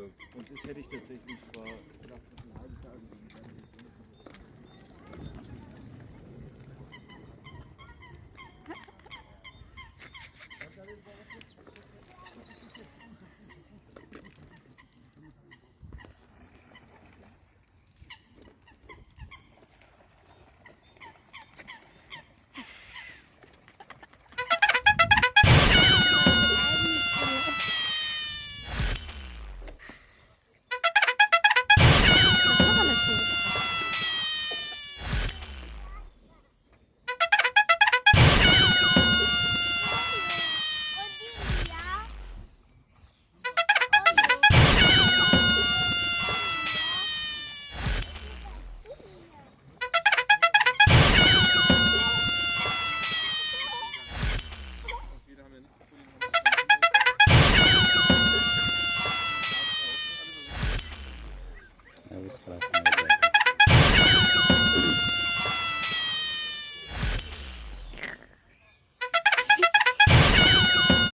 Und das hätte ich tatsächlich vor knapp einem halben Tag gesehen. Ja, das war